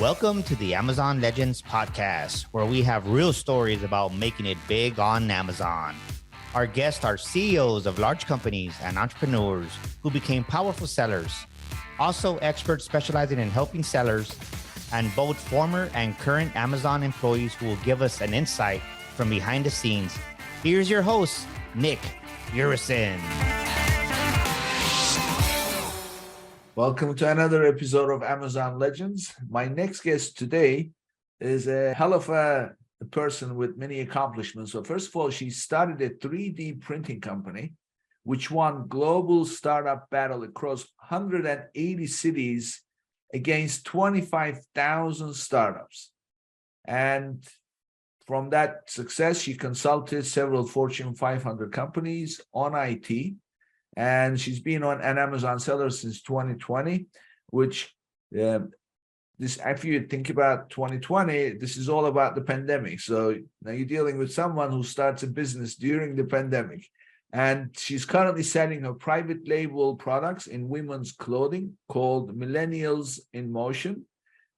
Welcome to the Amazon Legends podcast, where we have real stories about making it big on Amazon. Our guests are CEOs of large companies and entrepreneurs who became powerful sellers, also experts specializing in helping sellers, and both former and current Amazon employees who will give us an insight from behind the scenes. Here's your host, Nick Urison. Welcome to another episode of Amazon Legends. My next guest today is a hell of a person with many accomplishments. So first of all, she started a 3D printing company, which won global startup battle across 180 cities against 25,000 startups. And from that success, she consulted several Fortune 500 companies on IT. And she's been on an Amazon seller since 2020, which if you think about 2020, this is all about the pandemic. So now you're dealing with someone who starts a business during the pandemic. And she's currently selling her private label products in women's clothing called Millennials in Motion.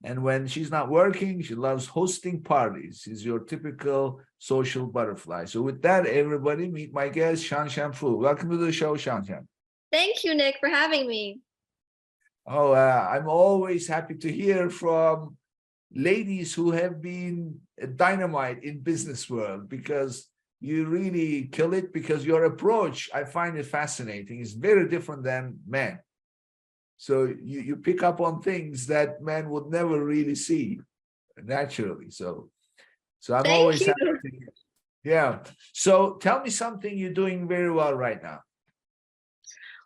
And when she's not working, she loves hosting parties. She's your typical social butterfly. So with that, everybody, meet my guest, Shan. Welcome to the show, Shan. Thank you, Nick, for having me. Oh, I'm always happy to hear from ladies who have been dynamite in business world, because you really kill it, because your approach, I find it fascinating, is very different than men. So you pick up on things that men would never really see naturally. So I'm always happy to hear. Yeah. So tell me something you're doing very well right now.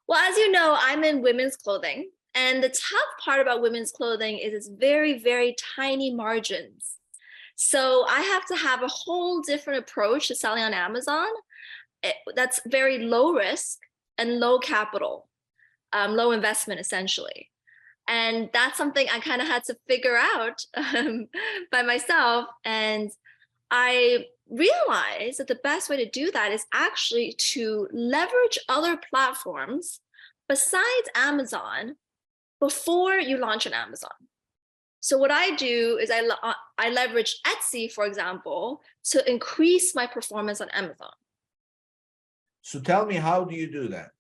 Well, as you know, I'm in women's clothing. And the tough part about women's clothing is it's very, very tiny margins. So I have to have a whole different approach to selling on Amazon. That's very low risk and low capital. Low investment, essentially. And that's something I kind of had to figure out by myself. And I realized that the best way to do that is actually to leverage other platforms besides Amazon before you launch on Amazon. So what I do is I leverage Etsy, for example, to increase my performance on Amazon. So tell me, how do you do that?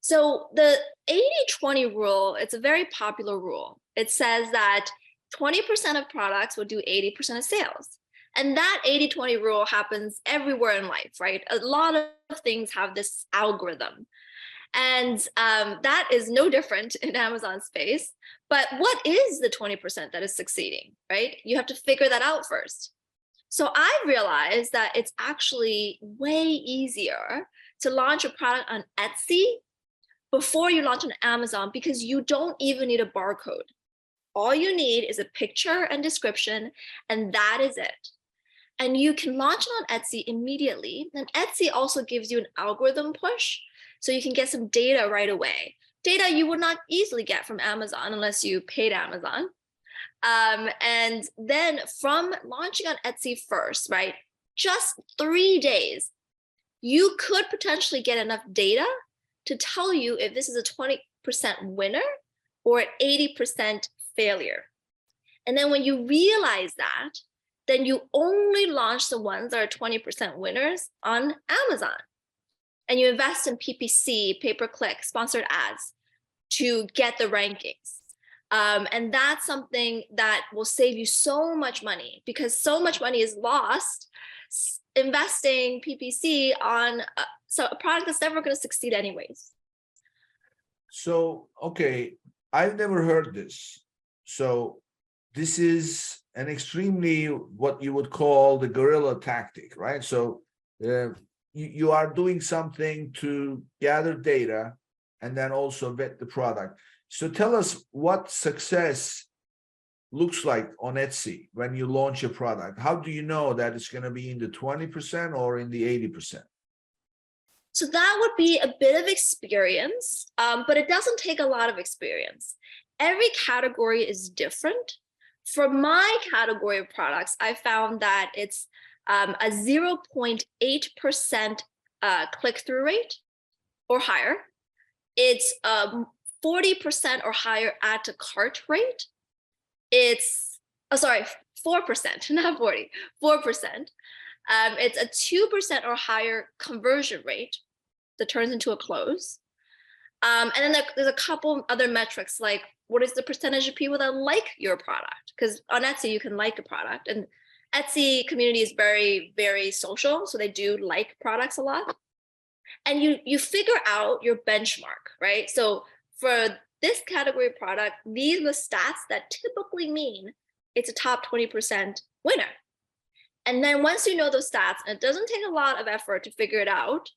So the 80-20 rule, it's a very popular rule. It says that 20% of products will do 80% of sales. And that 80-20 rule happens everywhere in life, right? A lot of things have this algorithm. And that is no different in Amazon space. But what is the 20% that is succeeding, right? You have to figure that out first. So I realized that it's actually way easier to launch a product on Etsy before you launch on Amazon, because you don't even need a barcode. All you need is a picture and description, and that is it. And you can launch it on Etsy immediately. And Etsy also gives you an algorithm push, so you can get some data right away. Data you would not easily get from Amazon unless you paid Amazon. And then from launching on Etsy first, right, just 3 days, you could potentially get enough data to tell you if this is a 20% winner or an 80% failure. And then when you realize that, then you only launch the ones that are 20% winners on Amazon. And you invest in PPC, pay-per-click, sponsored ads to get the rankings. And that's something that will save you so much money, because so much money is lost investing PPC on a product that's never going to succeed anyways. So, okay, I've never heard this. So this is an extremely, what you would call the guerrilla tactic, right? So you are doing something to gather data and then also vet the product. So tell us what success looks like on Etsy when you launch a product. How do you know that it's going to be in the 20% or in the 80%? So that would be a bit of experience, but it doesn't take a lot of experience. Every category is different. For my category of products, I found that it's a 0.8% click-through rate or higher. It's 40% or higher add to cart rate. it's, oh, sorry, 4%, not 40, 4%. It's a 2% or higher conversion rate that turns into a close. And then there's a couple other metrics, like what is the percentage of people that like your product? Because on Etsy, you can like a product, and Etsy community is very, very social. So they do like products a lot. And you figure out your benchmark, right? So for this category of product, these are the stats that typically mean it's a top 20% winner. And then once you know those stats, and it doesn't take a lot of effort to figure it out,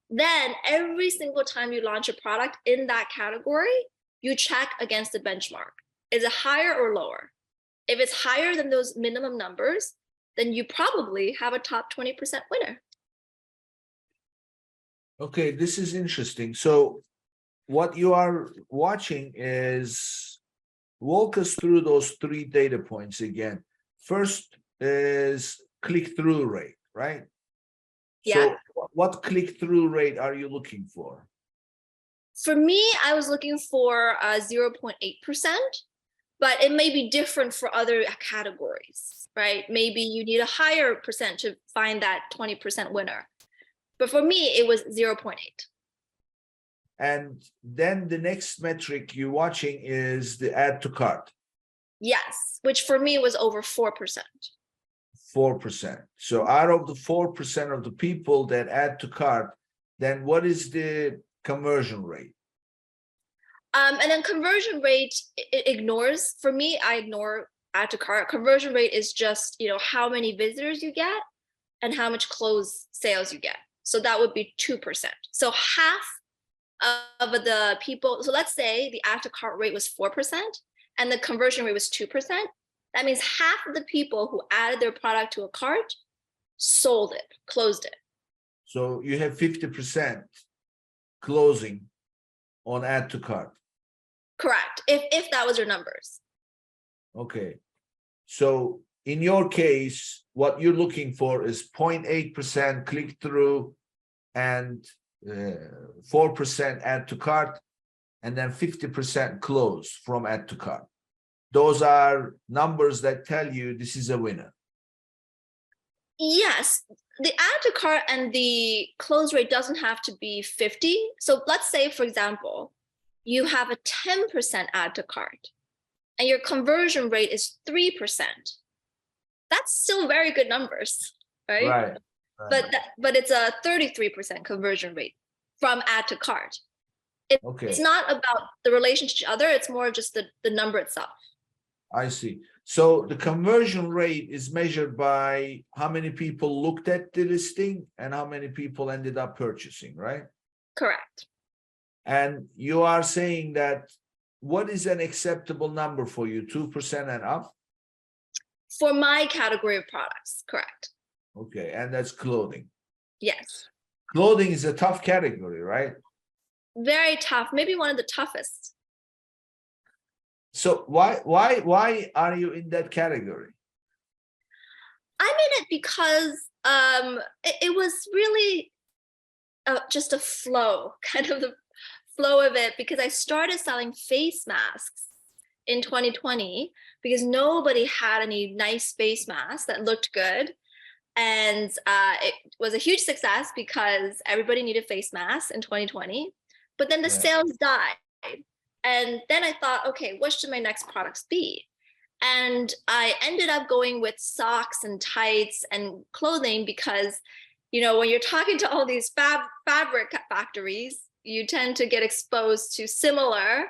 then every single time you launch a product in that category, you check against the benchmark. Is it higher or lower? If it's higher than those minimum numbers, then you probably have a top 20% winner. Okay, this is interesting. So what you are watching is, walk us through those 3 data points again. First is click-through rate, right? Yeah. So what click-through rate are you looking for? For me, I was looking for 0.8%, but it may be different for other categories, right? Maybe you need a higher percent to find that 20% winner. But for me, it was 0.8. And then the next metric you're watching is the add to cart. Yes, which for me was over 4%. 4%. So out of the 4% of the people that add to cart, then what is the conversion rate? And then conversion rate, it ignores, for me, I ignore add to cart. Conversion rate is just, how many visitors you get and how much closed sales you get. So that would be 2%. So half of the people, so let's say the add to cart rate was 4% and the conversion rate was 2%. That means half of the people who added their product to a cart sold it, closed it. So you have 50% closing on add to cart. Correct, if that was your numbers. Okay. So in your case, what you're looking for is 0.8% click through and 4% add to cart, and then 50% close from add to cart. Those are numbers that tell you this is a winner. Yes, the add to cart and the close rate doesn't have to be 50. So let's say, for example, you have a 10% add to cart and your conversion rate is 3%. That's still very good numbers, right? Right. But it's a 33% conversion rate from add to cart. It's not about the relationship to each other, it's more just the number itself. I see. So the conversion rate is measured by how many people looked at the listing and how many people ended up purchasing, right? Correct. And you are saying that, what is an acceptable number for you, 2% and up? For my category of products, correct. Okay, and that's clothing. Yes. Clothing is a tough category, right? Very tough, maybe one of the toughest. So why are you in that category? I'm in it because it was really just a flow, kind of the flow of it, because I started selling face masks in 2020 because nobody had any nice face masks that looked good. And it was a huge success because everybody needed face masks in 2020, but then the sales died. And then I thought, okay, what should my next products be? And I ended up going with socks and tights and clothing because, when you're talking to all these fabric factories, you tend to get exposed to similar,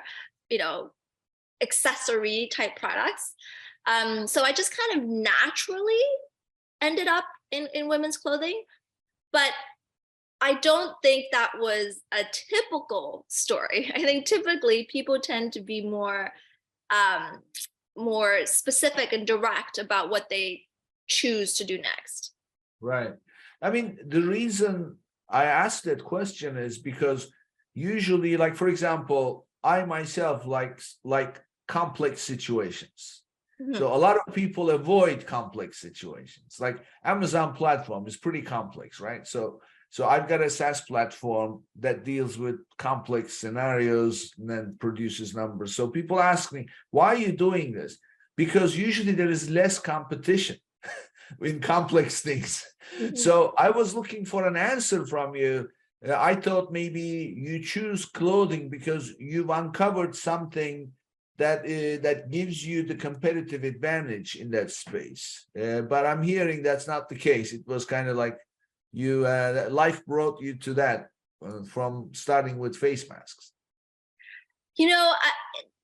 accessory type products. So I just kind of naturally ended up in women's clothing, but I don't think that was a typical story. I think typically people tend to be more specific and direct about what they choose to do next. Right. I mean, the reason I asked that question is because usually, like, for example, I myself like complex situations. Mm-hmm. So a lot of people avoid complex situations. Like Amazon platform is pretty complex, right? So I've got a SaaS platform that deals with complex scenarios and then produces numbers. So people ask me, why are you doing this? because usually there is less competition in complex things. Mhm. So I was looking for an answer from you. I thought maybe you choose clothing because you've uncovered something that gives you the competitive advantage in that space. But I'm hearing that's not the case. It was kind of like you life brought you to that from starting with face masks. You know,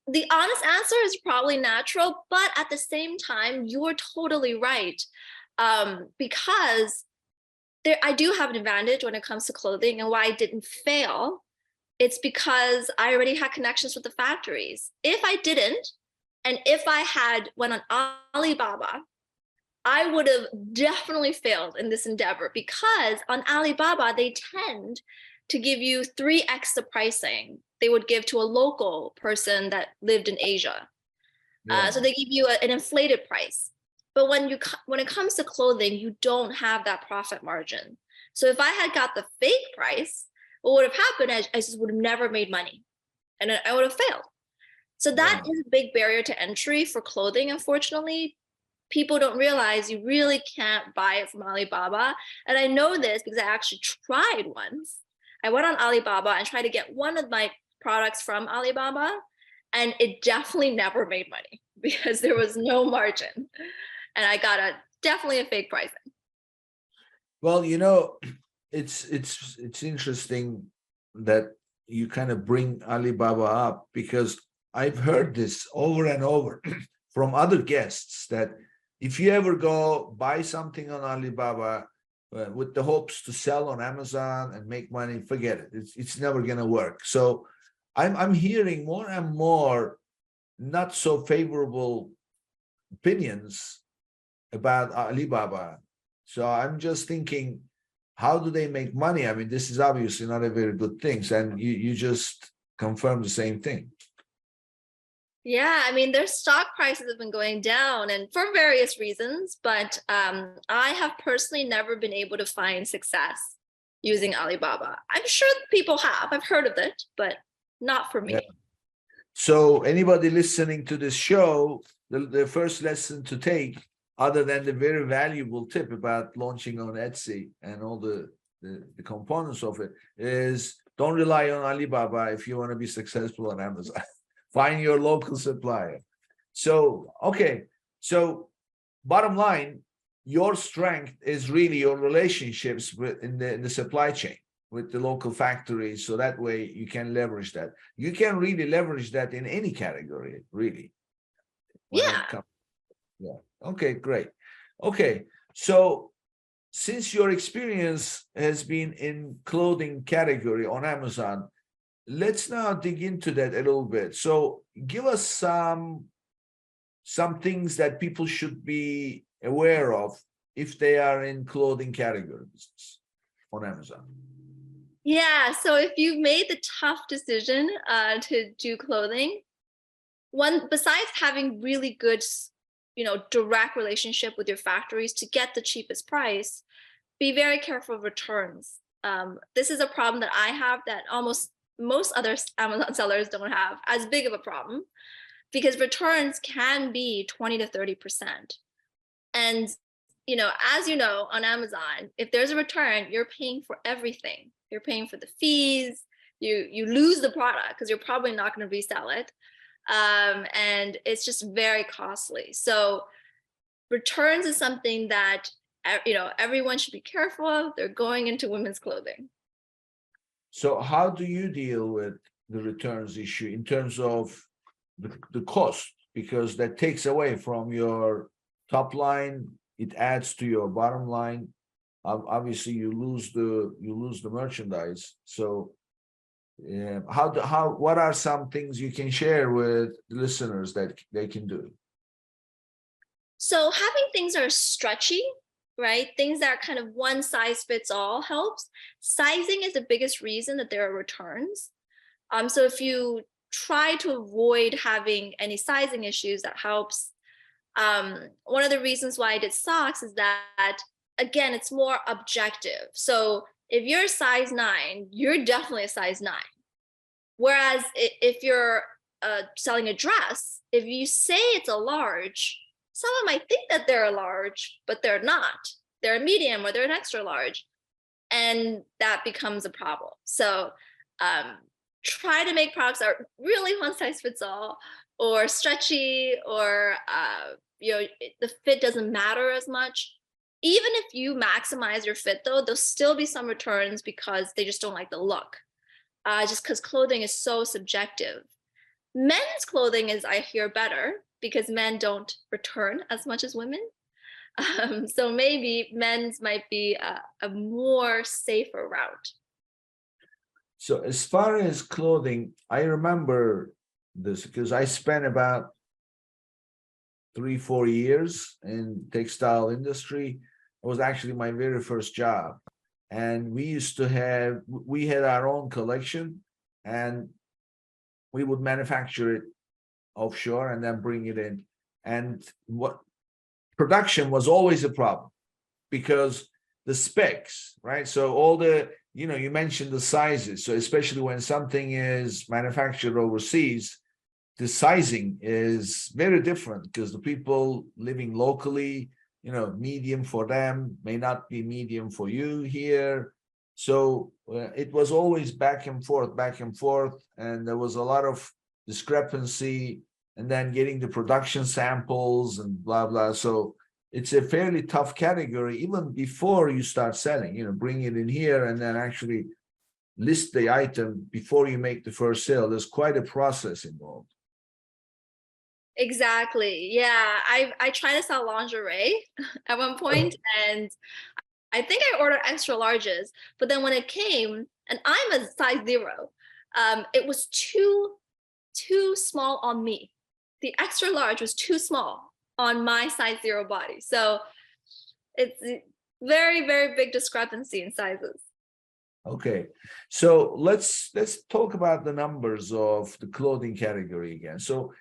the honest answer is probably natural, but at the same time, you're totally right. Because I do have an advantage when it comes to clothing, and why I didn't fail, it's because I already had connections with the factories. If I didn't, and if I had went on Alibaba, I would have definitely failed in this endeavor, because on Alibaba, they tend to give you 3x the pricing they would give to a local person that lived in Asia. Yeah. So they give you an inflated price. But when it comes to clothing, you don't have that profit margin. So if I had got the fake price, what would have happened? I just would have never made money, and I would have failed. So that Yeah. is a big barrier to entry for clothing. Unfortunately, people don't realize you really can't buy it from Alibaba. And I know this because I actually tried once. I went on Alibaba and tried to get one of my products from Alibaba, and it definitely never made money because there was no margin. And I got definitely a fake pricing. Well, it's interesting that you kind of bring Alibaba up, because I've heard this over and over from other guests that if you ever go buy something on Alibaba with the hopes to sell on Amazon and make money, forget it. It's never going to work. So I'm hearing more and more not so favorable opinions about Alibaba. So I'm just thinking, how do they make money? I mean, this is obviously not a very good thing. And you just confirm the same thing. Yeah, I mean, their stock prices have been going down, and for various reasons, but I have personally never been able to find success using Alibaba. I'm sure people have. I've heard of it, but not for me. Yeah. So anybody listening to this show, the first lesson to take, other than the very valuable tip about launching on Etsy and all the components of it, is don't rely on Alibaba if you want to be successful on Amazon. Find your local supplier. So, okay. So bottom line, your strength is really your relationships in the supply chain with the local factories. So that way you can leverage that. You can really leverage that in any category, really. Yeah. Yeah. Okay, great. Okay. So since your experience has been in clothing category on Amazon, let's now dig into that a little bit. So give us some things that people should be aware of if they are in clothing category business on Amazon. Yeah, so if you've made the tough decision to do clothing, one, besides having really good, direct relationship with your factories to get the cheapest price, be very careful of returns. This is a problem that I have that almost most other Amazon sellers don't have as big of a problem, because returns can be 20 to 30%. And, as you know, on Amazon, if there's a return, you're paying for everything. You're paying for the fees, you lose the product because you're probably not going to resell it. And it's just very costly. So returns is something that, everyone should be careful of. They're going into women's clothing. So how do you deal with the returns issue in terms of the cost? Because that takes away from your top line, it adds to your bottom line. Obviously, you lose the merchandise. So, what are some things you can share with the listeners that they can do? So having things that are stretchy, right? Things that are kind of one size fits all helps. Sizing is the biggest reason that there are returns. So if you try to avoid having any sizing issues, that helps. One of the reasons why I did socks is that, again, it's more objective. So if you're a size 9, you're definitely a size 9. Whereas if you're selling a dress, if you say it's a large, someone might think that they're a large, but they're not. They're a medium or they're an extra large. And that becomes a problem. So try to make products that are really one size fits all or stretchy or the fit doesn't matter as much. Even if you maximize your fit though, there'll still be some returns because they just don't like the look. Just because clothing is so subjective. Men's clothing is, I hear, better because men don't return as much as women. So maybe men's might be a more safer route. So as far as clothing, I remember this because I spent about 3-4 years in textile industry. It was actually my very first job. And we had our own collection and we would manufacture it offshore and then bring it in. And what production was always a problem because the specs, right? So all the, you mentioned the sizes. So especially when something is manufactured overseas, the sizing is very different because the people living locally, medium for them may not be medium for you here. So it was always back and forth, and there was a lot of discrepancy, and then getting the production samples and blah, blah. So it's a fairly tough category, even before you start selling, bring it in here and then actually list the item before you make the first sale. There's quite a process involved. Exactly. Yeah. I tried to sell lingerie at one point, and I think I ordered extra larges, but then when it came, and I'm a size 0, it was too small on me. The extra large was too small on my size 0 body. So it's very, very big discrepancy in sizes. Okay, so let's talk about the numbers of the clothing category again. So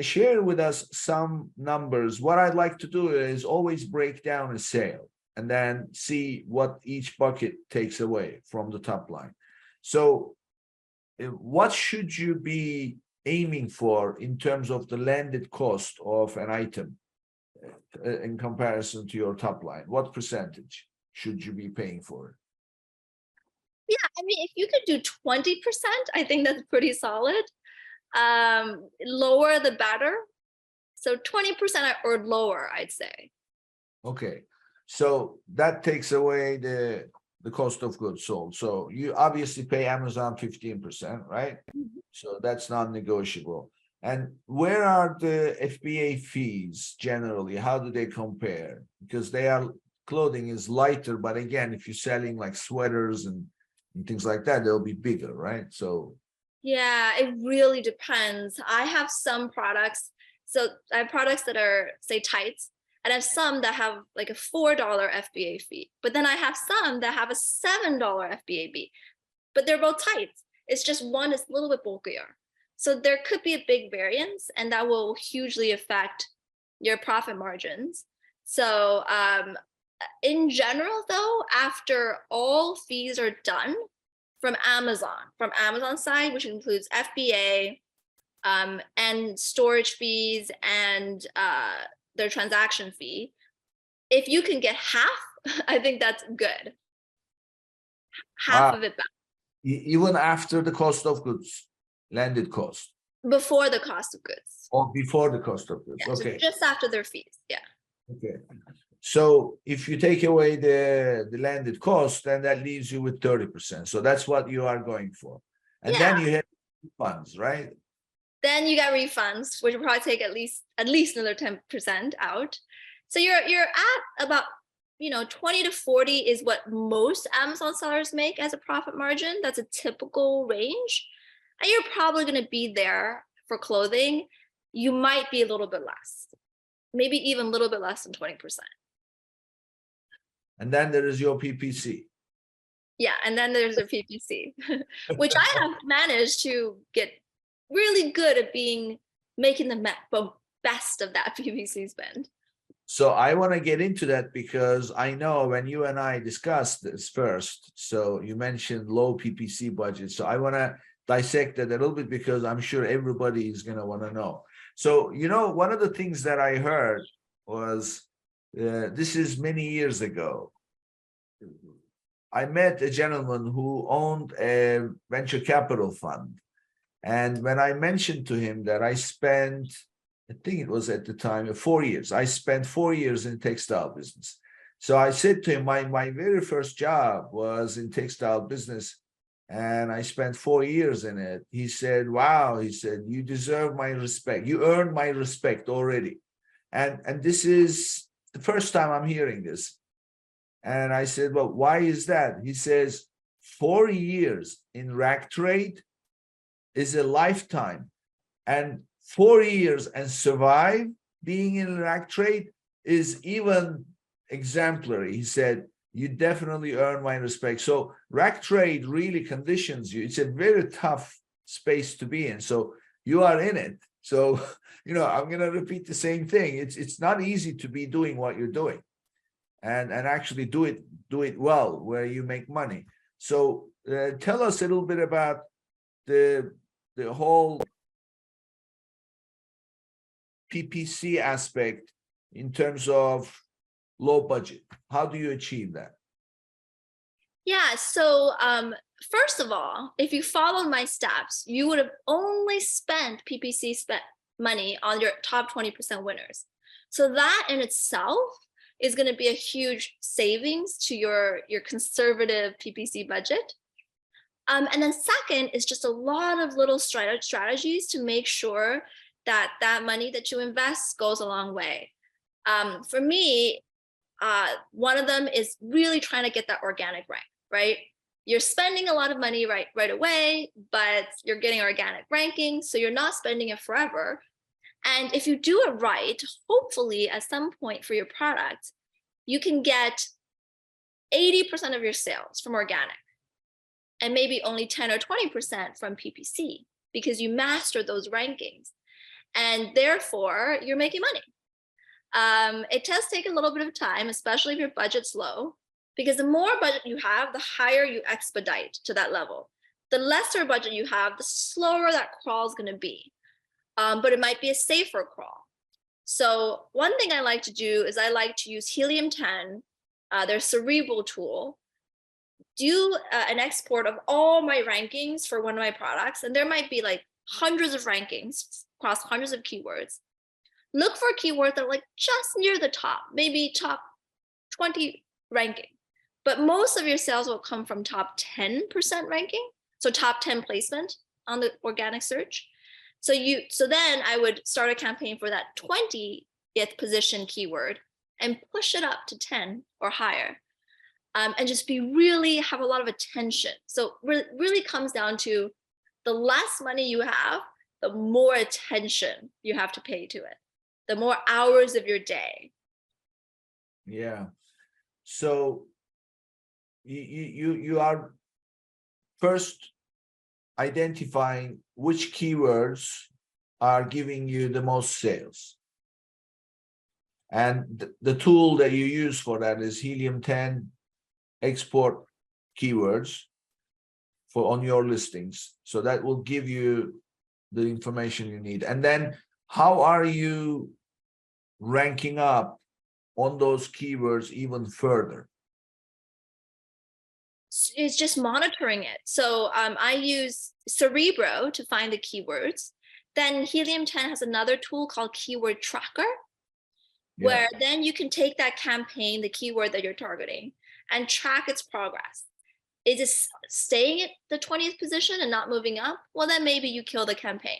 share with us some numbers. What I'd like to do is always break down a sale and then see what each bucket takes away from the top line. So what should you be aiming for in terms of the landed cost of an item in comparison to your top line? What percentage should you be paying for it? Yeah, I mean, if you could do 20%, I think that's pretty solid. Lower the better. So 20% or lower, I'd say. Okay, so that takes away the cost of goods sold. So you obviously pay Amazon 15%, right? Mm-hmm. So that's non-negotiable. And where are the FBA fees generally? How do they compare? Because clothing is lighter, but again, if you're selling like sweaters and things like that, they'll be bigger, right? So yeah, it really depends. I have some products. So I have products that are, say, tights, and I have some that have like a $4 FBA fee. But then I have some that have a $7 FBA fee. But they're both tights. It's just one is a little bit bulkier. So there could be a big variance, and that will hugely affect your profit margins. So in general, though, after all fees are done from Amazon side, which includes FBA and storage fees and their transaction fee, if you can get half, I think that's good. Half of it back. Even after the cost of goods, landed cost? Before the cost of goods. Or before the cost of goods, Yeah, okay. so just after their fees, yeah. Okay, so if you take away the landed cost, then that leaves you with 30%. So that's what you are going for. And then you have funds, right? Then you got refunds, which will probably take at least another 10% out. So you're at about 20 to 40 is what most Amazon sellers make as a profit margin. That's a typical range. And you're probably going to be there for clothing. You might be a little bit less, maybe even a little bit less than 20%. And then there is your PPC. Yeah, and then there's a PPC, which I have managed to get really good at making the best of that PPC spend. So I want to get into that because I know when you and I discussed this first, so you mentioned low PPC budget. So I want to dissect that a little bit because I'm sure everybody is going to want to know. So, one of the things that I heard was, this is many years ago. I met a gentleman who owned a venture capital fund. And when I mentioned to him that I think it was at the time, 4 years, I spent 4 years in textile business. So I said to him, my very first job was in textile business, and I spent 4 years in it. He said, wow, he said, you deserve my respect. You earned my respect already. And this is the first time I'm hearing this. And I said, well, why is that? He says, 4 years in rack trade is a lifetime. And 4 years and survive being in rack trade is even exemplary. He said, you definitely earn my respect. So rack trade really conditions you. It's a very tough space to be in. So you are in it. So, I'm going to repeat the same thing. It's not easy to be doing what you're doing and actually do it well where you make money. So tell us a little bit about the whole PPC aspect in terms of low budget. How do you achieve that? Yeah, so first of all, if you followed my steps, you would have only spent PPC money on your top 20% winners. So that in itself is going to be a huge savings to your conservative PPC budget. And then second is just a lot of little strategies to make sure that money that you invest goes a long way. For me, one of them is really trying to get that organic rank, right? You're spending a lot of money right away, but you're getting organic ranking, so you're not spending it forever. And if you do it right, hopefully at some point for your product, you can get 80% of your sales from organic and maybe only 10 or 20% from PPC because you mastered those rankings. And therefore, you're making money. It does take a little bit of time, especially if your budget's low, because the more budget you have, the higher you expedite to that level. The lesser budget you have, the slower that crawl is going to be. But it might be a safer crawl. So one thing I like to do is I like to use Helium-10, their Cerebral tool, do an export of all my rankings for one of my products. And there might be like hundreds of rankings across hundreds of keywords. Look for keywords that are like just near the top, maybe top 20 ranking. But most of your sales will come from top 10% ranking. So top 10 placement on the organic search. So then I would start a campaign for that 20th position keyword and push it up to 10 or higher. And just have a lot of attention. So really comes down to the less money you have, the more attention you have to pay to it, the more hours of your day. Yeah. So you are first identifying which keywords are giving you the most sales. And the tool that you use for that is Helium-10 export keywords on your listings. So that will give you the information you need. And then how are you ranking up on those keywords even further? It's just monitoring it. So I use Cerebro to find the keywords. Then Helium-10 has another tool called Keyword Tracker, where then you can take that campaign, the keyword that you're targeting, and track its progress. Is it staying at the 20th position and not moving up? Well, then maybe you kill the campaign.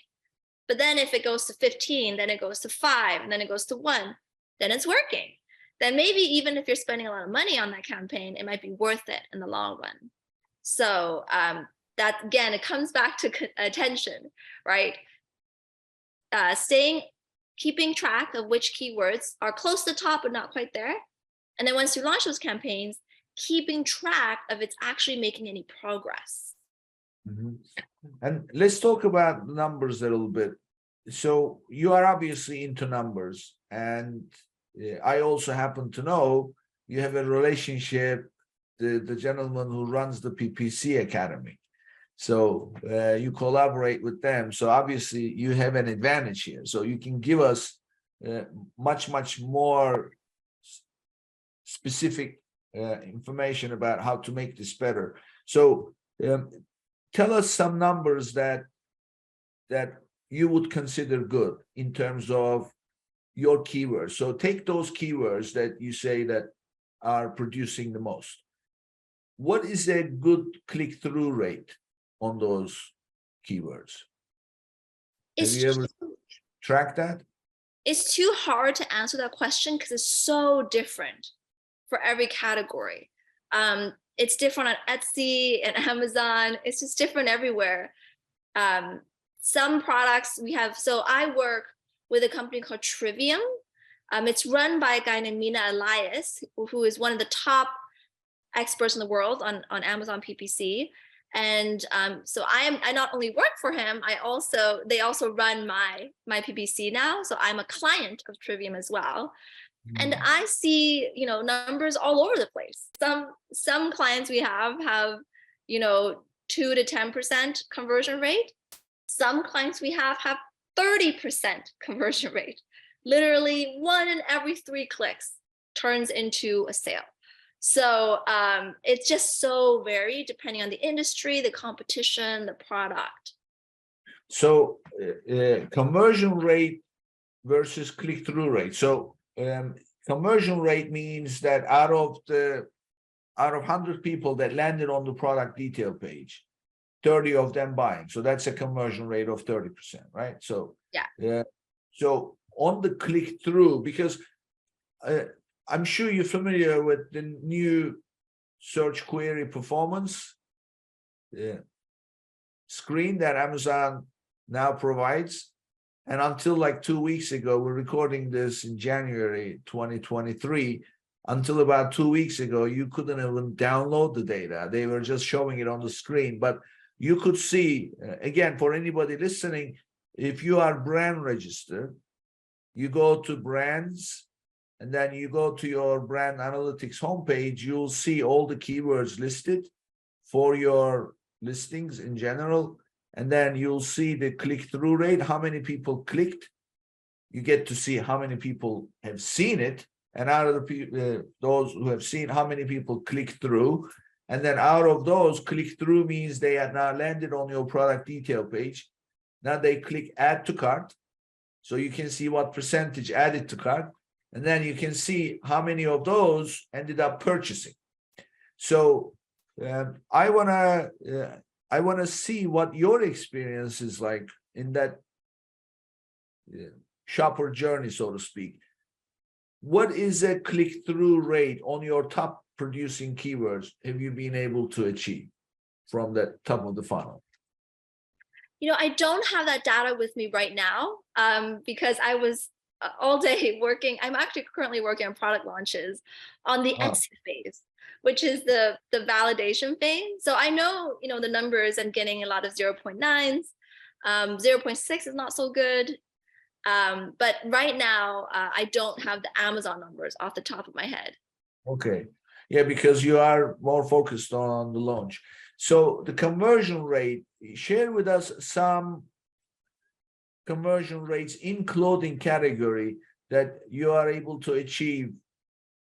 But then if it goes to 15, then it goes to 5, and then it goes to 1, then it's working. Then maybe even if you're spending a lot of money on that campaign, it might be worth it in the long run. So that, again, it comes back to attention, right? Keeping track of which keywords are close to the top but not quite there. And then once you launch those campaigns, keeping track of it's actually making any progress. Mm-hmm. And let's talk about numbers a little bit. So you are obviously into numbers, and I also happen to know you have a relationship, the gentleman who runs the PPC Academy. So you collaborate with them. So obviously you have an advantage here. So you can give us much more specific information about how to make this better. So tell us some numbers that you would consider good in terms of your keywords. So take those keywords that you say that are producing the most. What is a good click-through rate on those keywords? Have you ever tracked that? It's too hard to answer that question because it's so different for every category. It's different on Etsy and Amazon. It's just different everywhere. Some products we have, so I work with a company called Trivium. It's run by a guy named Mina Elias, who is one of the top experts in the world on Amazon PPC. And so I not only work for him, they also run my PPC now. So I'm a client of Trivium as well. And I see, numbers all over the place. Some clients we have, 2 to 10% conversion rate. Some clients we have 30% conversion rate. Literally 1 in every 3 clicks turns into a sale. So it's just so varied depending on the industry, the competition, the product. So conversion rate versus click-through rate. So conversion rate means that out of 100 people that landed on the product detail page, 30 of them buying. So that's a conversion rate of 30%, right? So yeah. So on the click-through, because I'm sure you're familiar with the new search query performance screen that Amazon now provides. And until like 2 weeks ago, we're recording this in January 2023. Until about 2 weeks ago, you couldn't even download the data. They were just showing it on the screen. But you could see, again, for anybody listening, if you are brand registered, you go to brands, and then you go to your brand analytics homepage, you'll see all the keywords listed for your listings in general. And then you'll see the click-through rate, how many people clicked. You get to see how many people have seen it. And out of the those who have seen, how many people click through. And then out of those, click through means they are now landed on your product detail page. Now they click add to cart. So you can see what percentage added to cart. And then you can see how many of those ended up purchasing. So I want to see what your experience is like in that shopper journey, so to speak. What is a click-through rate on your top producing keywords have you been able to achieve from the top of the funnel? I don't have that data with me right now because I was all day working. I'm actually currently working on product launches on the Etsy phase, which is the validation phase. So I know, the numbers. I'm getting a lot of 0.9s. 0.6 is not so good. But right now, I don't have the Amazon numbers off the top of my head. Okay. Yeah, because you are more focused on the launch. So the conversion rate, share with us some conversion rates in clothing category that you are able to achieve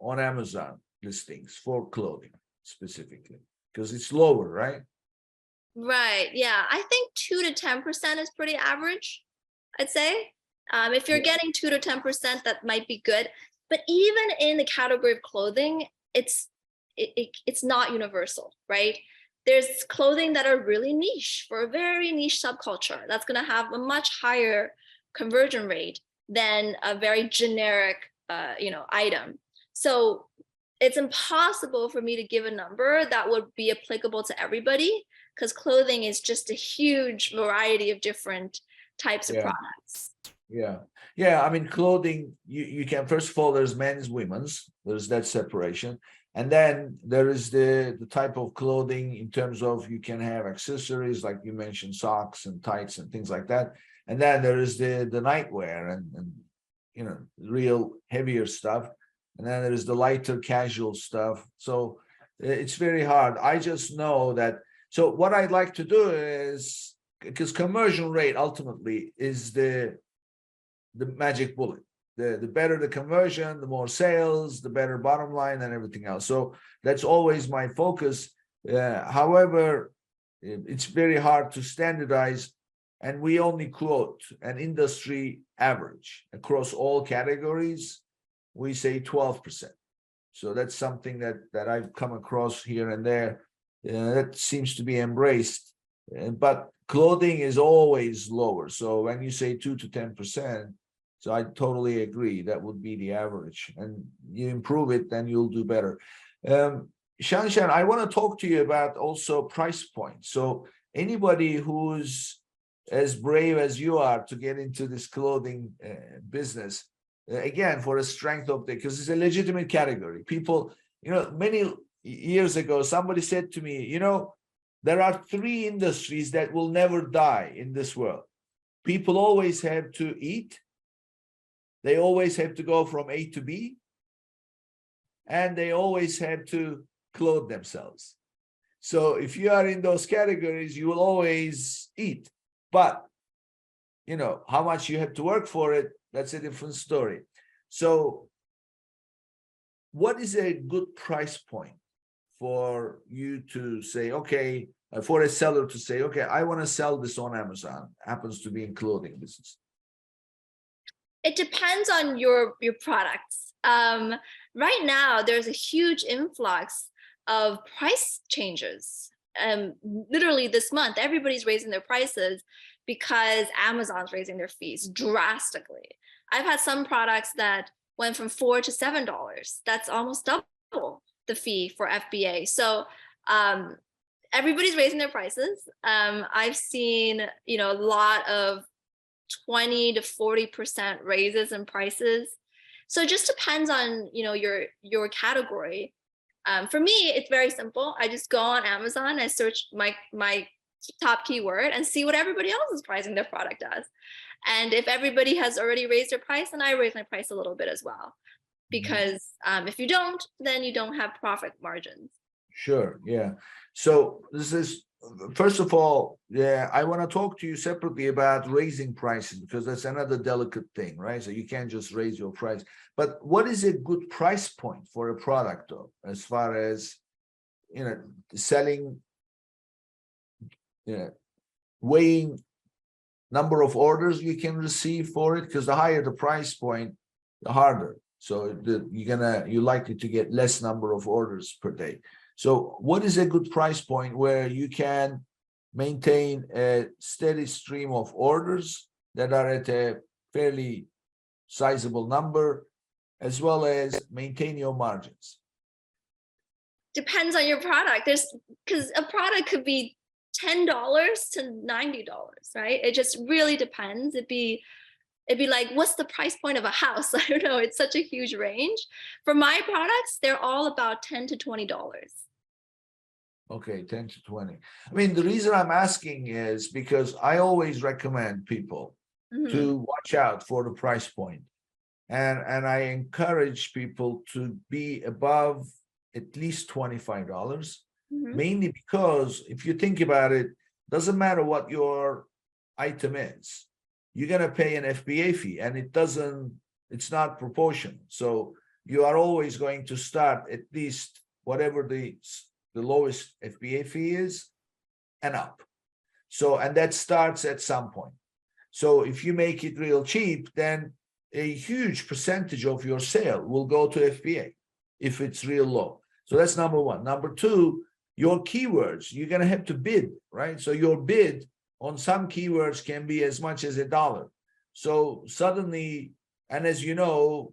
on Amazon listings for clothing specifically, because it's lower, right? Right. Yeah. I think 2 to 10% is pretty average, I'd say. If you're getting 2 to 10%, that might be good. But even in the category of clothing, it's not universal, right? There's clothing that are really niche for a very niche subculture that's going to have a much higher conversion rate than a very generic, item. So it's impossible for me to give a number that would be applicable to everybody because clothing is just a huge variety of different types of products. Yeah. I mean, clothing, you can, first of all, there's men's, women's, there's that separation. And then there is the type of clothing in terms of you can have accessories, like you mentioned, socks and tights and things like that. And then there is the nightwear and real heavier stuff. And then there is the lighter casual stuff. So it's very hard. I just know that So what I'd like to do is, because conversion rate ultimately is the magic bullet. The better the conversion, the more sales, the better bottom line and everything else. So that's always my focus. However, it's very hard to standardize, and we only quote an industry average across all categories. We say 12%. So that's something that I've come across here and there. That seems to be embraced, but clothing is always lower. So when you say 2 to 10%, so I totally agree that would be the average, and you improve it, then you'll do better. Shan, I want to talk to you about also price points. So anybody who's as brave as you are to get into this clothing business, again, for a strength of the, because it's a legitimate category. People, many years ago, somebody said to me, there are 3 industries that will never die in this world. People always have to eat. They always have to go from A to B. And they always have to clothe themselves. So if you are in those categories, you will always eat. But, how much you have to work for it, that's a different story. So what is a good price point for you to say, okay, for a seller to say, okay, I want to sell this on Amazon, happens to be in clothing business? It depends on your products. Right now, there's a huge influx of price changes. Literally this month, everybody's raising their prices because Amazon's raising their fees drastically. I've had some products that went from $4 to $7. That's almost double the fee for FBA. So everybody's raising their prices. I've seen, a lot of 20 to 40% raises in prices. So it just depends on, your category. For me, it's very simple. I just go on Amazon, I search my top keyword and see what everybody else is pricing their product as. And if everybody has already raised their price, then I raise my price a little bit as well. Because if you don't, then you don't have profit margins. Sure, yeah. So this is, first of all, I want to talk to you separately about raising prices, because that's another delicate thing, right? So you can't just raise your price. But what is a good price point for a product, though, as far as, selling, weighing number of orders you can receive for it? Because the higher the price point, the harder. So you're likely to get less number of orders per day. So what is a good price point where you can maintain a steady stream of orders that are at a fairly sizable number, as well as maintain your margins? Depends on your product. Because a product could be $10 to $90, right? It just really depends. It'd be like, what's the price point of a house? I don't know. It's such a huge range. For my products, they're all about $10 to $20. Okay, 10 to 20. I mean, the reason I'm asking is because I always recommend people to watch out for the price point. And I encourage people to be above at least $25, mainly because if you think about it, doesn't matter what your item is, you're going to pay an FBA fee, and it's not proportional. So you are always going to start at least whatever the lowest FBA fee is and up. So, and that starts at some point. So if you make it real cheap, then a huge percentage of your sale will go to FBA if it's real low. So that's number one. Number two, your keywords, you're going to have to bid, right? So your bid on some keywords can be as much as $1. So suddenly, and as you know,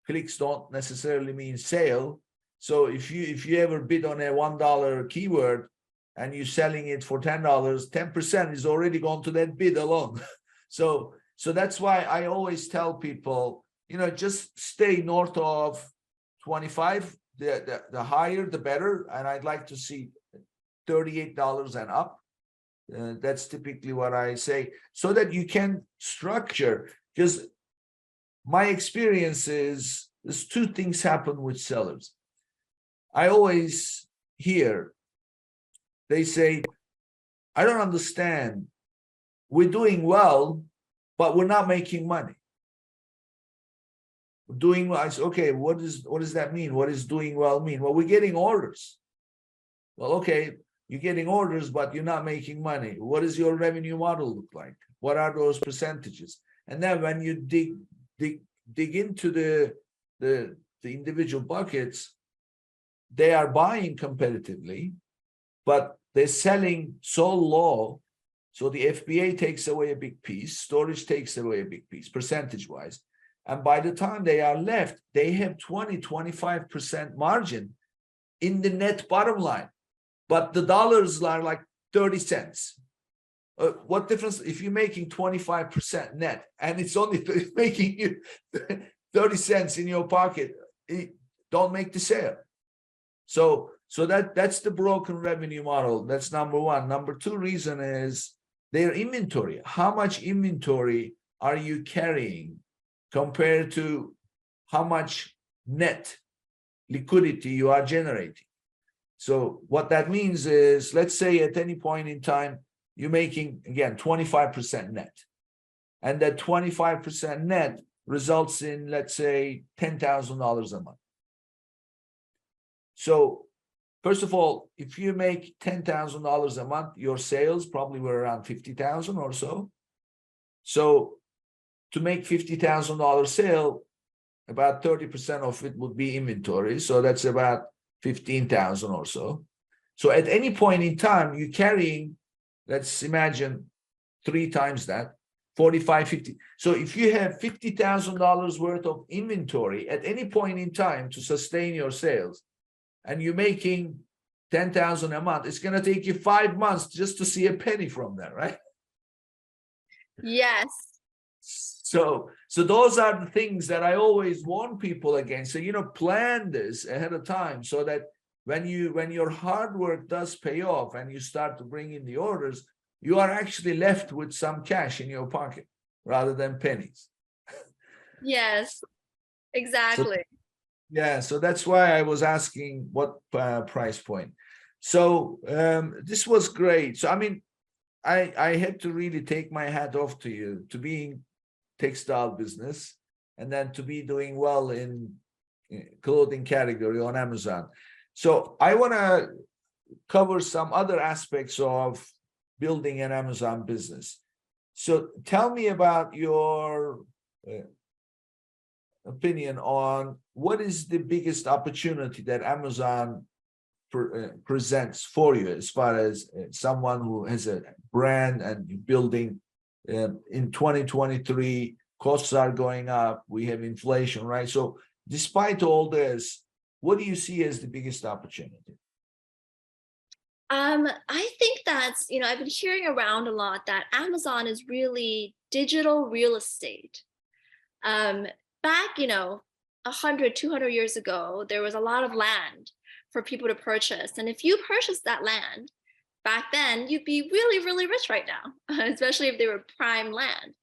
clicks don't necessarily mean sale. So if you ever bid on a $1 keyword and you're selling it for $10, 10% is already gone to that bid alone. So that's why I always tell people, just stay north of 25. The higher, the better. And I'd like to see $38 and up. That's typically what I say, so that you can structure. Because my experience is there's 2 things happen with sellers. I always hear they say, I don't understand. We're doing well, but we're not making money. Doing well, I say, okay, what does that mean? What does doing well mean? Well, we're getting orders. Well, okay, you're getting orders, but you're not making money. What does your revenue model look like? What are those percentages? And then when you dig into the individual buckets, they are buying competitively, but they're selling so low. So the FBA takes away a big piece, storage takes away a big piece, percentage-wise. And by the time they are left, they have 20-25% margin in the net bottom line. But the dollars are like 30 cents. What difference if you're making 25% net and it's only making you 30 cents in your pocket? Don't make the sale. So that's the broken revenue model. That's number one. Number two reason is their inventory. How much inventory are you carrying compared to how much net liquidity you are generating? So what that means is, let's say at any point in time, you're making, again, 25% net. And that 25% net results in, let's say, $10,000 a month. So first of all, if you make $10,000 a month, your sales probably were around 50,000 or so. So to make $50,000 sale, about 30% of it would be inventory. So that's about 15,000 or so. So at any point in time, you're carrying, let's imagine 3 times that, 45, 50. So if you have $50,000 worth of inventory at any point in time to sustain your sales, and you're making 10,000 a month, it's going to take you 5 months just to see a penny from that, right? Yes. So those are the things that I always warn people against. So, plan this ahead of time so that when your hard work does pay off and you start to bring in the orders, you are actually left with some cash in your pocket rather than pennies. Yes, exactly. So that's why I was asking what price point. So this was great. So, I mean, I had to really take my hat off to you, to being textile business, and then to be doing well in clothing category on Amazon. So I want to cover some other aspects of building an Amazon business. So tell me about your opinion on what is the biggest opportunity that Amazon presents for you as far as someone who has a brand and building. In 2023, costs are going up. We have inflation, right? So despite all this, what do you see as the biggest opportunity? I think that's, I've been hearing around a lot that Amazon is really digital real estate. Back, 100, 200 years ago, there was a lot of land for people to purchase. And if you purchased that land back then, you'd be really, really rich right now, especially if they were prime land.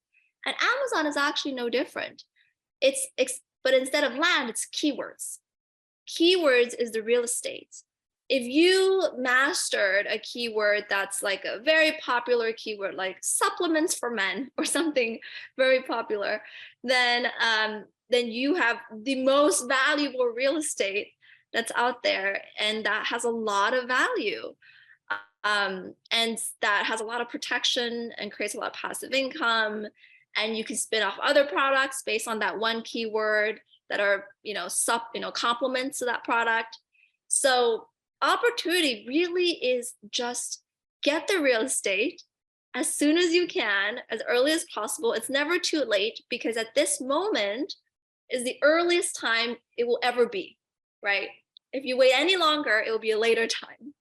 And Amazon is actually no different. But instead of land, it's keywords. Keywords is the real estate. If you mastered a keyword that's like a very popular keyword, like supplements for men or something very popular, then you have the most valuable real estate that's out there, and that has a lot of value. And that has a lot of protection and creates a lot of passive income. And you can spin off other products based on that one keyword that are, complements to that product. So opportunity really is just get the real estate as soon as you can, as early as possible. It's never too late, because at this moment is the earliest time it will ever be, right? If you wait any longer, it will be a later time.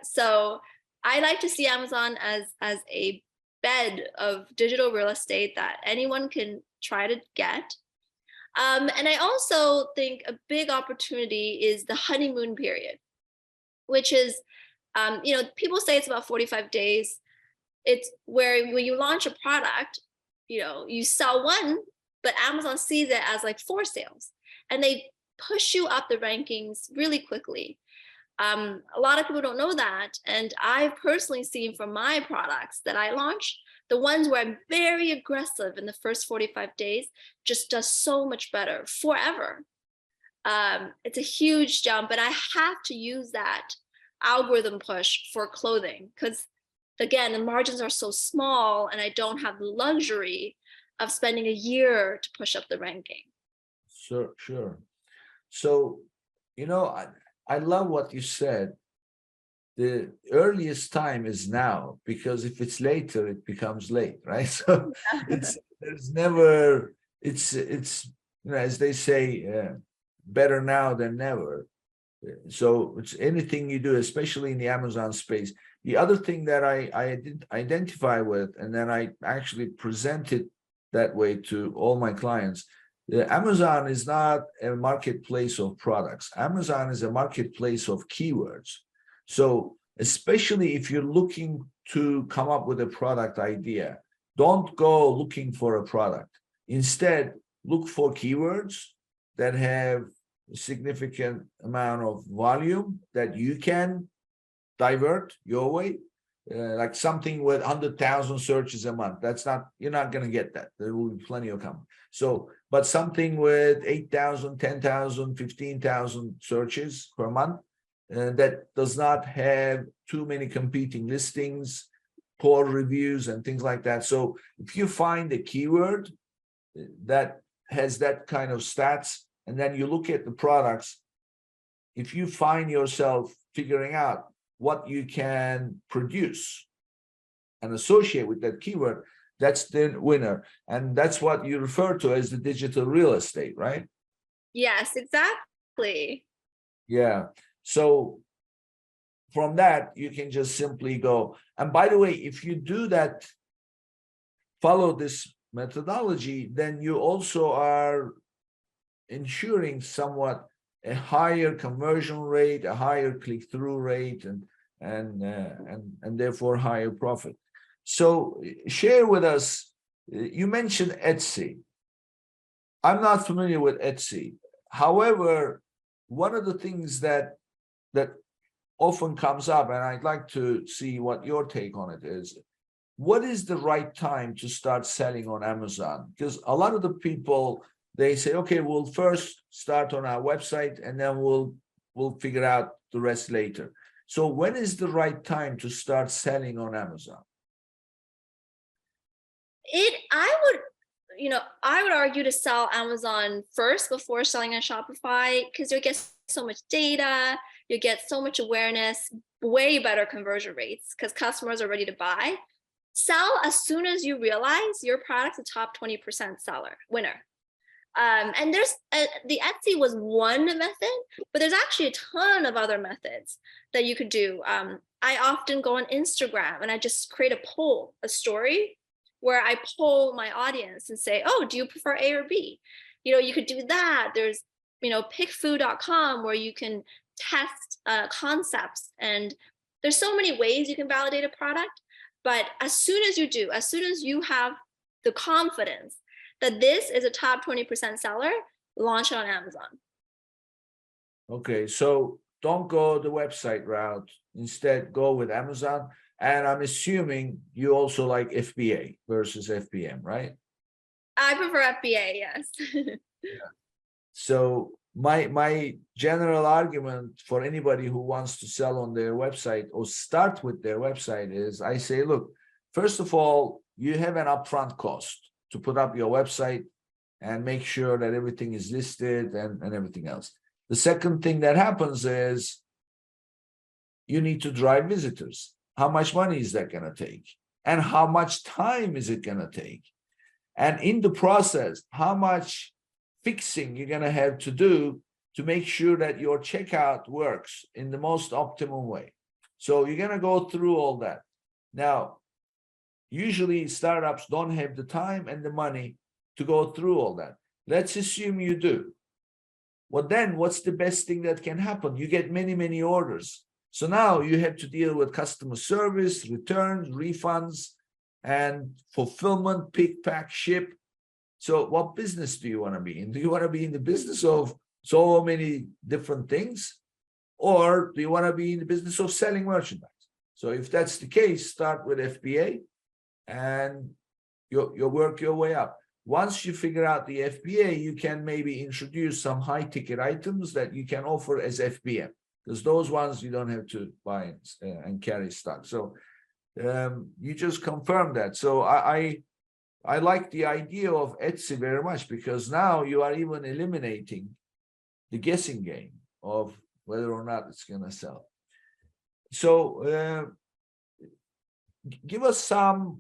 So I like to see Amazon as a bed of digital real estate that anyone can try to get. And I also think a big opportunity is the honeymoon period, which is, people say it's about 45 days. It's where when you launch a product, you sell one, but Amazon sees it as like 4 sales, and they push you up the rankings really quickly. A lot of people don't know that. And I've personally seen from my products that I launched, the ones where I'm very aggressive in the first 45 days just does so much better forever. It's a huge jump, but I have to use that algorithm push for clothing because, again, the margins are so small and I don't have the luxury of spending a year to push up the ranking. Sure. So, I love what you said. The earliest time is now, because if it's later, it becomes late, right? So it's as they say, better now than never. So it's anything you do, especially in the Amazon space. The other thing that I did identify with, and then I actually presented that way to all my clients. Amazon is not a marketplace of products. Amazon is a marketplace of keywords. So especially if you're looking to come up with a product idea, don't go looking for a product. Instead, look for keywords that have a significant amount of volume that you can divert your way. Like something with 100,000 searches a month. You're not going to get that. There will be plenty of coming. So, but something with 8,000, 10,000, 15,000 searches per month, that does not have too many competing listings, poor reviews, and things like that. So if you find a keyword that has that kind of stats, and then you look at the products, if you find yourself figuring out what you can produce and associate with that keyword, that's the winner. And that's what you refer to as the digital real estate, right? Yes, exactly. Yeah. So from that, you can just simply go. And by the way, if you do that, follow this methodology, then you also are ensuring somewhat a higher conversion rate, a higher click-through rate, and therefore higher profit. So share with us, you mentioned Etsy. I'm not familiar with Etsy. However, one of the things that often comes up, and I'd like to see what your take on it is, what is the right time to start selling on Amazon? Because a lot of the people, they say, okay, we'll first start on our website and then we'll figure out the rest later. So when is the right time to start selling on Amazon? I would argue to sell Amazon first before selling on Shopify, because you get so much data, you get so much awareness, way better conversion rates because customers are ready to buy. Sell as soon as you realize your product's a top 20% winner. And there's the Etsy was one method, but there's actually a ton of other methods that you could do. I often go on Instagram and I just create a story where I poll my audience and say, oh, do you prefer A or B? You could do that. There's, pickfood.com where you can test concepts, and there's so many ways you can validate a product. But as soon as you have the confidence that this is a top 20% seller, launch it on Amazon. Okay, so don't go the website route. Instead, go with Amazon. And I'm assuming you also like FBA versus FBM, right? I prefer FBA, yes. Yeah. So my general argument for anybody who wants to sell on their website or start with their website is, I say, look, first of all, you have an upfront cost to put up your website and make sure that everything is listed and everything else. The second thing that happens is you need to drive visitors. How much money is that going to take? And how much time is it going to take? And in the process, how much fixing you're going to have to do to make sure that your checkout works in the most optimum way. So you're going to go through all that. Now, usually startups don't have the time and the money to go through all that. Let's assume you do. Well, then what's the best thing that can happen? You get many, many orders. So now you have to deal with customer service, returns, refunds, and fulfillment, pick, pack, ship. So what business do you want to be in? Do you want to be in the business of so many different things? or do you want to be in the business of selling merchandise? So if that's the case, start with FBA and you'll work your way up. Once you figure out the FBA, you can maybe introduce some high ticket items that you can offer as FBM, because those ones you don't have to buy and carry stock. So you just confirm that. So I like the idea of Etsy very much, because now you are even eliminating the guessing game of whether or not it's going to sell. So give us some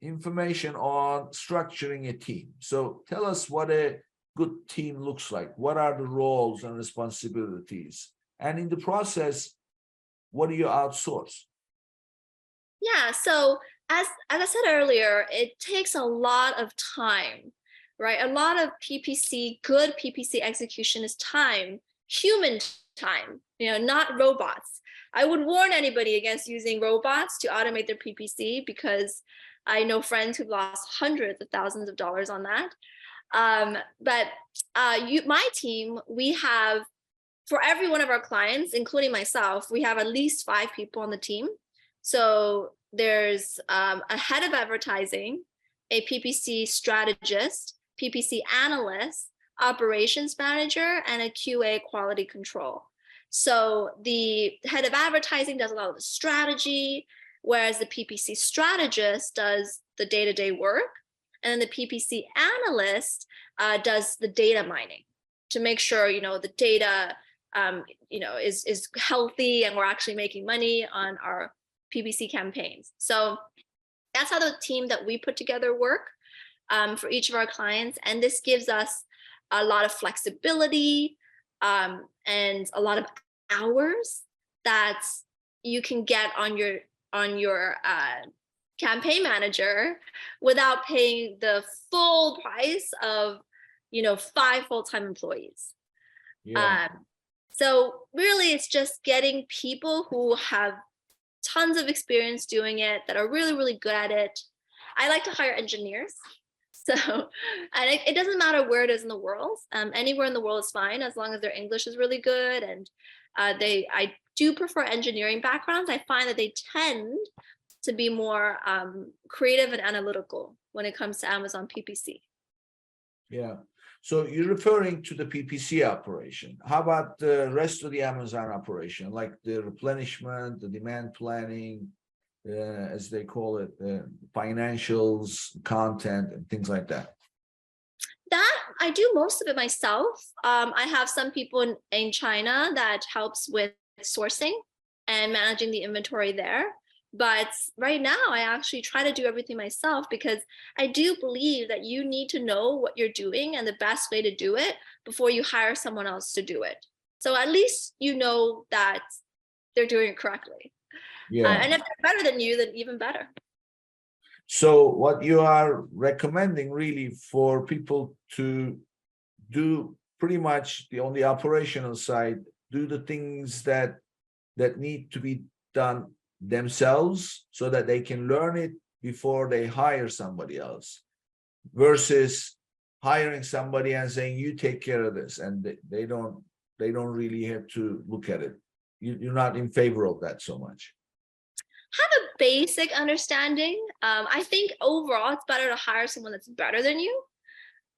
information on structuring a team. So tell us what a good team looks like. What are the roles and responsibilities? And in the process, what do you outsource? Yeah, so as I said earlier, it takes a lot of time, right? A lot of PPC, good PPC execution is time, human time, not robots. I would warn anybody against using robots to automate their PPC, because I know friends who've lost hundreds of thousands of dollars on that. But my team, we have, for every one of our clients, including myself, we have at least 5 people on the team. So there's a head of advertising, a PPC strategist, PPC analyst, operations manager, and a QA quality control. So the head of advertising does a lot of the strategy, whereas the PPC strategist does the day-to-day work, and then the PPC analyst does the data mining to make sure the data is healthy and we're actually making money on our PPC campaigns. So that's how the team that we put together work for each of our clients, and this gives us a lot of flexibility and a lot of hours that you can get on your campaign manager without paying the full price of 5 full-time employees. Yeah. So really it's just getting people who have tons of experience doing it, that are really, really good at it. I like to hire engineers. So, and it doesn't matter where it is in the world. Anywhere in the world is fine, as long as their English is really good. And I do prefer engineering backgrounds. I find that they tend to be more creative and analytical when it comes to Amazon PPC. Yeah. So you're referring to the PPC operation. How about the rest of the Amazon operation, like the replenishment, the demand planning, as they call it, financials, content, and things like that? That I do most of it myself. I have some people in China that helps with sourcing and managing the inventory there. But right now, I actually try to do everything myself, because I do believe that you need to know what you're doing and the best way to do it before you hire someone else to do it. So at least you know that they're doing it correctly. Yeah. And if they're better than you, then even better. So what you are recommending really for people to do pretty much on the operational side, do the things that need to be done themselves so that they can learn it before they hire somebody else, versus hiring somebody and saying, you take care of this, and they don't really have to look at it. You're not in favor of that so much. Have a basic understanding. I think overall it's better to hire someone that's better than you,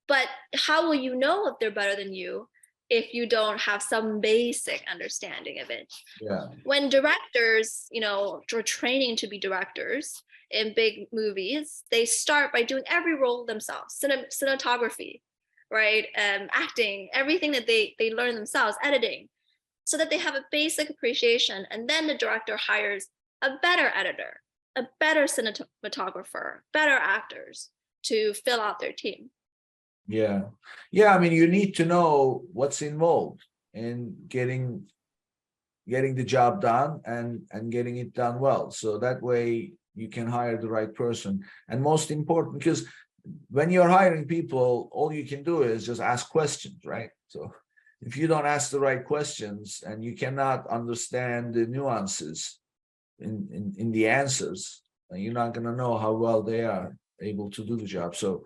but how will you know if they're better than you if you don't have some basic understanding of it? Yeah. When directors, are training to be directors in big movies, they start by doing every role themselves, cinematography, right? Acting, everything that they learn themselves, editing, so that they have a basic appreciation. And then the director hires a better editor, a better cinematographer, better actors to fill out their team. Yeah. Yeah. I mean, you need to know what's involved in getting the job done and getting it done well. So that way you can hire the right person. And most important, because when you're hiring people, all you can do is just ask questions, right? So if you don't ask the right questions and you cannot understand the nuances in the answers, you're not going to know how well they are able to do the job. So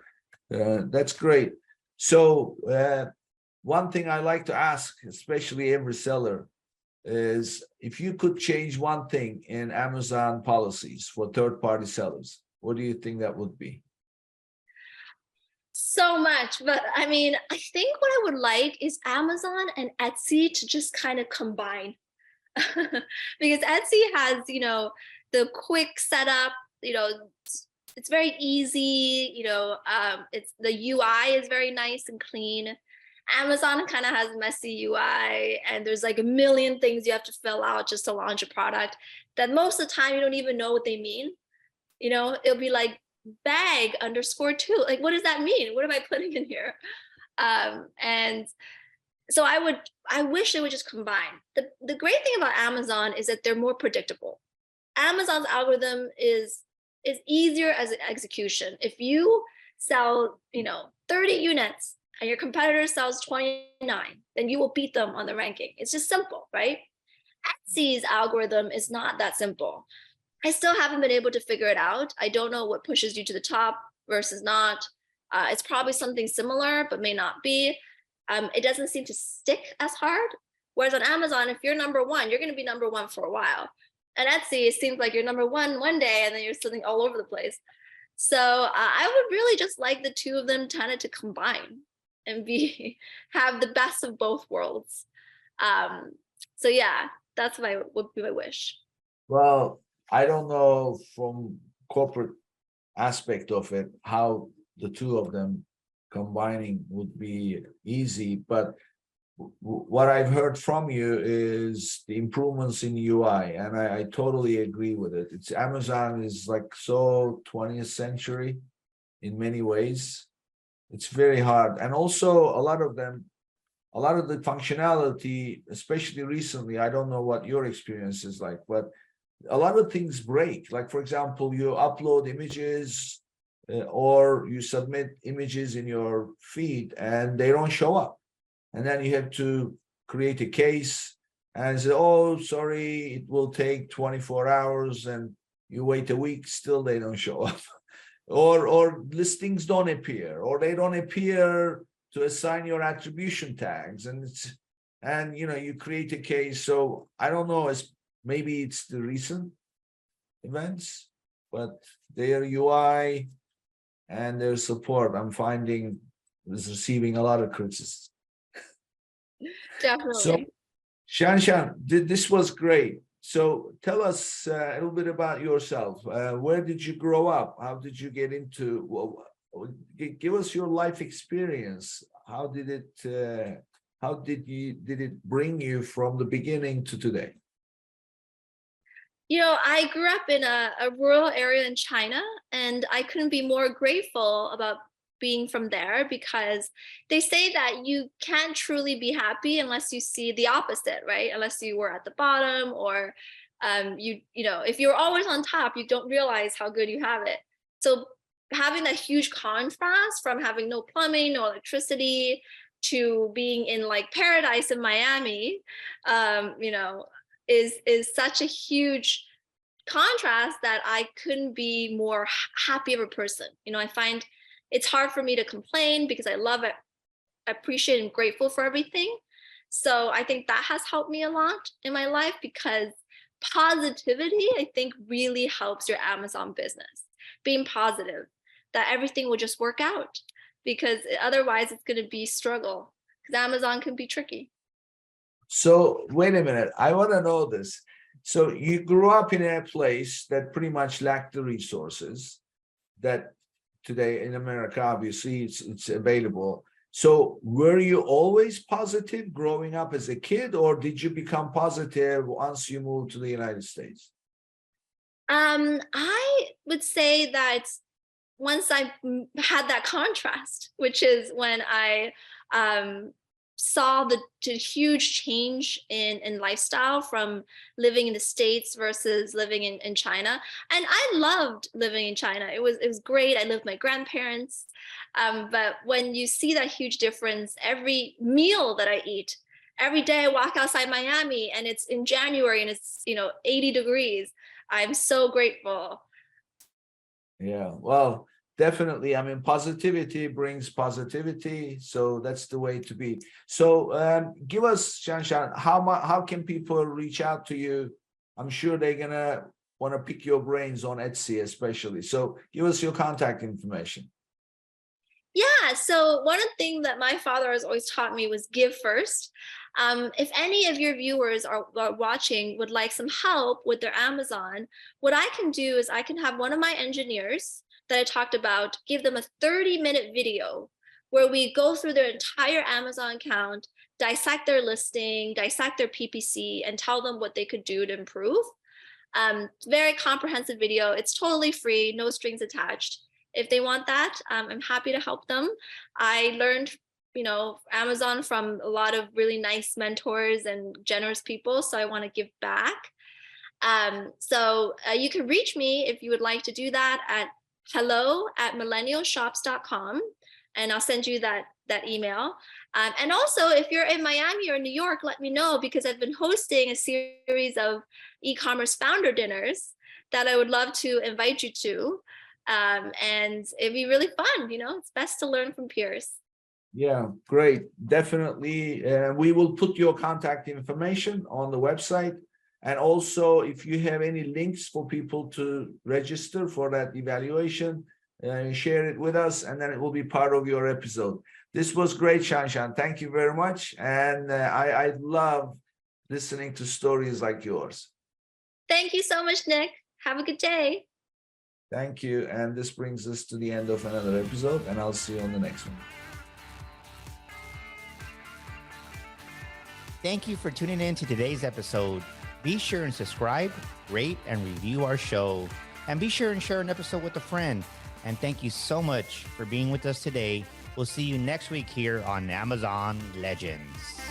that's great. So one thing I like to ask, especially every seller, is if you could change one thing in Amazon policies for third-party sellers, what do you think that would be? So much, but I mean, I think what I would like is Amazon and Etsy to just kind of combine. Because Etsy has, the quick setup, it's very easy, it's the UI is very nice and clean. Amazon kind of has messy UI, and there's like a million things you have to fill out just to launch a product that most of the time you don't even know what they mean. It'll be like bag _2. Like, what does that mean? What am I putting in here? And so I wish they would just combine. The great thing about Amazon is that they're more predictable. Amazon's algorithm is easier as an execution. If you sell, 30 units and your competitor sells 29, then you will beat them on the ranking. It's just simple, right? Etsy's algorithm is not that simple. I still haven't been able to figure it out. I don't know what pushes you to the top versus not. It's probably something similar, but may not be. It doesn't seem to stick as hard. Whereas on Amazon, if you're number one, you're going to be number one for a while. And Etsy, it seems like you're number one day, and then you're sitting all over the place. So I would really just like the two of them kind of to combine and have the best of both worlds. So yeah, would be my wish. Well, I don't know from corporate aspect of it how the two of them combining would be easy, but what I've heard from you is the improvements in UI, and I totally agree with it. It's Amazon is like so 20th century in many ways. It's very hard, and also a lot of the functionality, especially recently, I don't know what your experience is like, but a lot of things break. Like, for example, you upload images or you submit images in your feed and they don't show up. And then you have to create a case and say, oh, sorry, it will take 24 hours, and you wait a week, still they don't show up. or listings don't appear, or they don't appear to assign your attribution tags. And you create a case. So I don't know, maybe it's the recent events, but their UI and their support, I'm finding, is receiving a lot of criticism. Definitely. So, Shan, this was great. So tell us a little bit about yourself. Where did you grow up? How did you get into? Give us your life experience. How did it? Did it bring you from the beginning to today? I grew up in a rural area in China, and I couldn't be more grateful about being from there, because they say that you can't truly be happy unless you see the opposite, right? Unless you were at the bottom, or if you're always on top, you don't realize how good you have it. So having that huge contrast from having no plumbing, no electricity, to being in like paradise in Miami, is such a huge contrast that I couldn't be more happy of a person. I find it's hard for me to complain because I love it, appreciate and grateful for everything. So I think that has helped me a lot in my life, because positivity, I think, really helps your Amazon business. Being positive that everything will just work out, because otherwise it's going to be struggle, because Amazon can be tricky. So wait a minute, I want to know this. So you grew up in a place that pretty much lacked the resources that today in America, obviously, it's available. So were you always positive growing up as a kid, or did you become positive once you moved to the United States? I would say that once I had that contrast, which is when I saw the huge change in lifestyle from living in the States versus living in China. And I loved living in China. It was great. I lived with my grandparents. But when you see that huge difference, every meal that I eat, every day I walk outside Miami and it's in January and it's 80 degrees, I'm so grateful. Yeah, well, definitely. I mean, positivity brings positivity, so that's the way to be. So, give us, Shan, how can people reach out to you? I'm sure they're gonna want to pick your brains on Etsy, especially. So, give us your contact information. Yeah, so one of the things that my father has always taught me was give first. If any of your viewers are watching would like some help with their Amazon, what I can do is I can have one of my engineers that I talked about give them a 30-minute video where we go through their entire Amazon account, dissect their listing, dissect their PPC, and tell them what they could do to improve. Very comprehensive video. It's totally free, no strings attached. If they want that, I'm happy to help them. I learned, Amazon from a lot of really nice mentors and generous people, so I want to give back. So you can reach me if you would like to do that at hello@millennialshops.com, and I'll send you that email. And also, if you're in Miami or New York, let me know, because I've been hosting a series of e-commerce founder dinners that I would love to invite you to. And it'd be really fun. It's best to learn from peers. Yeah, great. Definitely. We will put your contact information on the website. And also, if you have any links for people to register for that evaluation, share it with us, and then it will be part of your episode. This was great, Shan. Thank you very much. And I love listening to stories like yours. Thank you so much, Nick. Have a good day. Thank you. And this brings us to the end of another episode, and I'll see you on the next one. Thank you for tuning in to today's episode. Be sure and subscribe, rate, and review our show. And be sure and share an episode with a friend. And thank you so much for being with us today. We'll see you next week here on Amazon Legends.